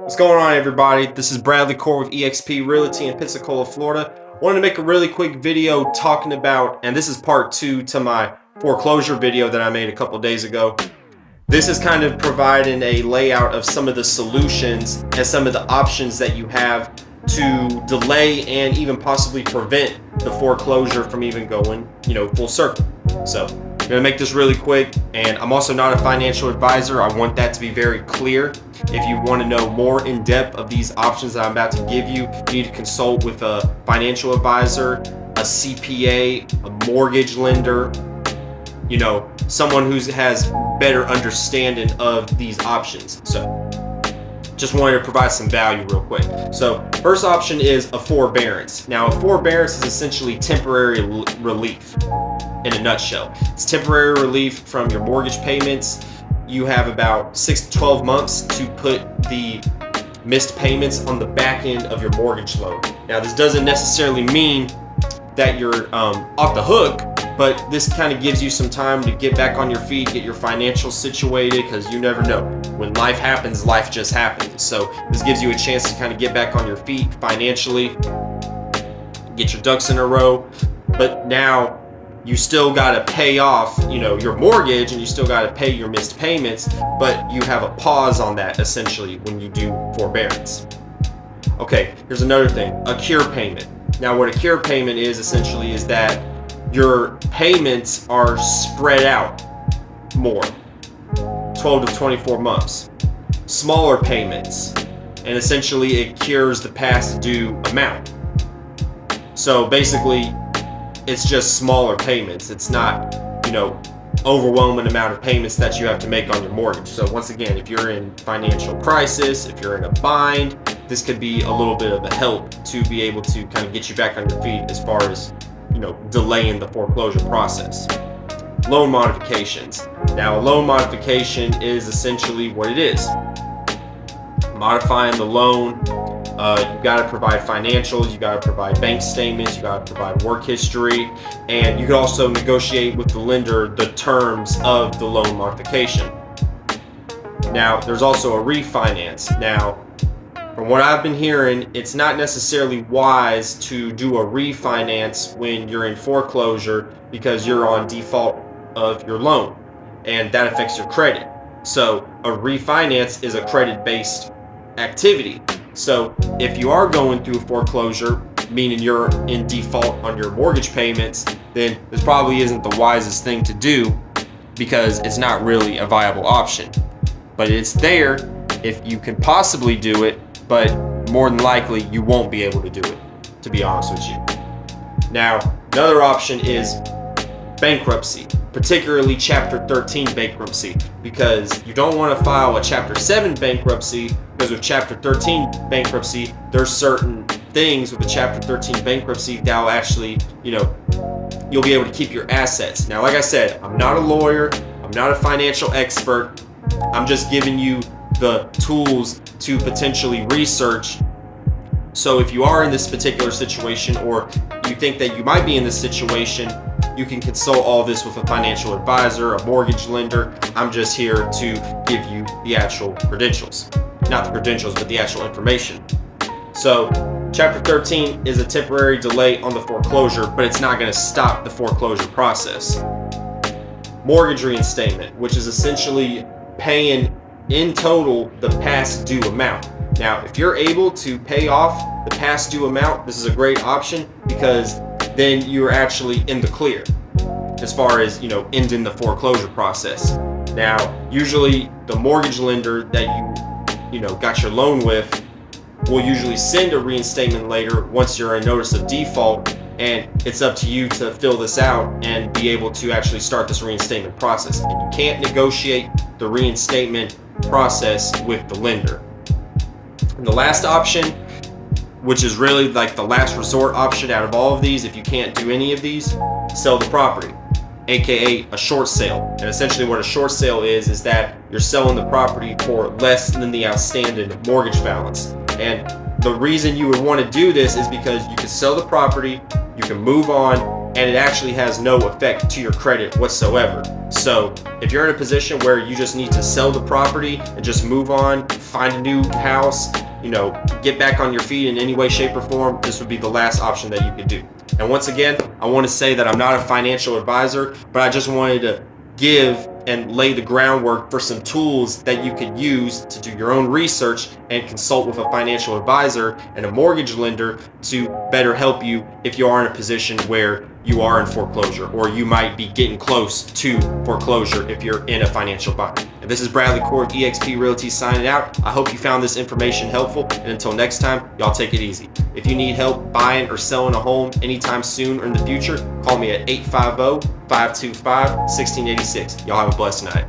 What's going on, everybody? This is Bradley Core with eXp Realty in Pensacola, Florida. Wanted to make a really quick video talking about, and this is part 2 to my foreclosure video that I made a couple days ago. This is kind of providing a layout of some of the solutions and some of the options that you have to delay and even possibly prevent the foreclosure from even going, full circle. So I'm gonna make this really quick, and I'm also not a financial advisor. I want that to be very clear. If you want to know more in depth of these options that I'm about to give you, you need to consult with a financial advisor, a CPA, a mortgage lender, someone who has better understanding of these options. So just wanted to provide some value real quick. So first option is a forbearance. Now, a forbearance is essentially temporary relief in a nutshell. It's temporary relief from your mortgage payments. You have about 6 to 12 months to put the missed payments on the back end of your mortgage loan. Now, this doesn't necessarily mean that you're off the hook, but this kind of gives you some time to get back on your feet, get your financials situated, because you never know. When life happens, life just happens. So this gives you a chance to kind of get back on your feet financially, get your ducks in a row. But now you still got to pay off, your mortgage, and you still got to pay your missed payments, but you have a pause on that essentially when you do forbearance. Okay, here's another thing, a cure payment. Now, what a cure payment is essentially is that your payments are spread out more, 12 to 24 months, smaller payments, and essentially it cures the past due amount. So basically, it's just smaller payments. It's not, overwhelming amount of payments that you have to make on your mortgage. So once again, if you're in financial crisis, if you're in a bind, this could be a little bit of a help to be able to kind of get you back on your feet as far as, delaying the foreclosure process. Loan modifications. Now, a loan modification is essentially what it is. Modifying the loan. You got to provide financials, you got to provide bank statements, you got to provide work history, and you can also negotiate with the lender the terms of the loan modification. Now, there's also a refinance. Now, from what I've been hearing, it's not necessarily wise to do a refinance when you're in foreclosure because you're on default of your loan, and that affects your credit. So a refinance is a credit-based activity. So if you are going through a foreclosure, meaning you're in default on your mortgage payments, then this probably isn't the wisest thing to do because it's not really a viable option. But it's there if you can possibly do it, but more than likely you won't be able to do it, to be honest with you. Now, another option is bankruptcy, particularly Chapter 13 bankruptcy, because you don't want to file a Chapter 7 bankruptcy, because with Chapter 13 bankruptcy, there's certain things with the Chapter 13 bankruptcy that will actually, you'll be able to keep your assets. Now, like I said, I'm not a lawyer, I'm not a financial expert, I'm just giving you the tools to potentially research. So if you are in this particular situation, or you think that you might be in this situation, you can consult all this with a financial advisor, a mortgage lender. I'm just here to give you the actual credentials. Not the credentials, but the actual information. So Chapter 13 is a temporary delay on the foreclosure, but it's not going to stop the foreclosure process. Mortgage reinstatement, which is essentially paying in total the past due amount. Now, if you're able to pay off the past due amount, this is a great option because then you're actually in the clear as far as, ending the foreclosure process. Now, usually the mortgage lender that you got your loan with will usually send a reinstatement later once you're in notice of default, and it's up to you to fill this out and be able to actually start this reinstatement process. And you can't negotiate the reinstatement process with the lender. And the last option, which is really like the last resort option out of all of these, if you can't do any of these, sell the property, aka a short sale. And essentially what a short sale is that you're selling the property for less than the outstanding mortgage balance. And the reason you would want to do this is because you can sell the property, you can move on, and it actually has no effect to your credit whatsoever. So if you're in a position where you just need to sell the property and just move on, find a new house, get back on your feet in any way, shape, or form, this would be the last option that you could do. And once again, I want to say that I'm not a financial advisor, but I just wanted to give and lay the groundwork for some tools that you could use to do your own research and consult with a financial advisor and a mortgage lender to better help you if you are in a position where you are in foreclosure, or you might be getting close to foreclosure if you're in a financial bind. And this is Bradley Core of eXp Realty signing out. I hope you found this information helpful, and until next time, y'all take it easy. If you need help buying or selling a home anytime soon or in the future, call me at 850-525-1686. Y'all have a blessed night.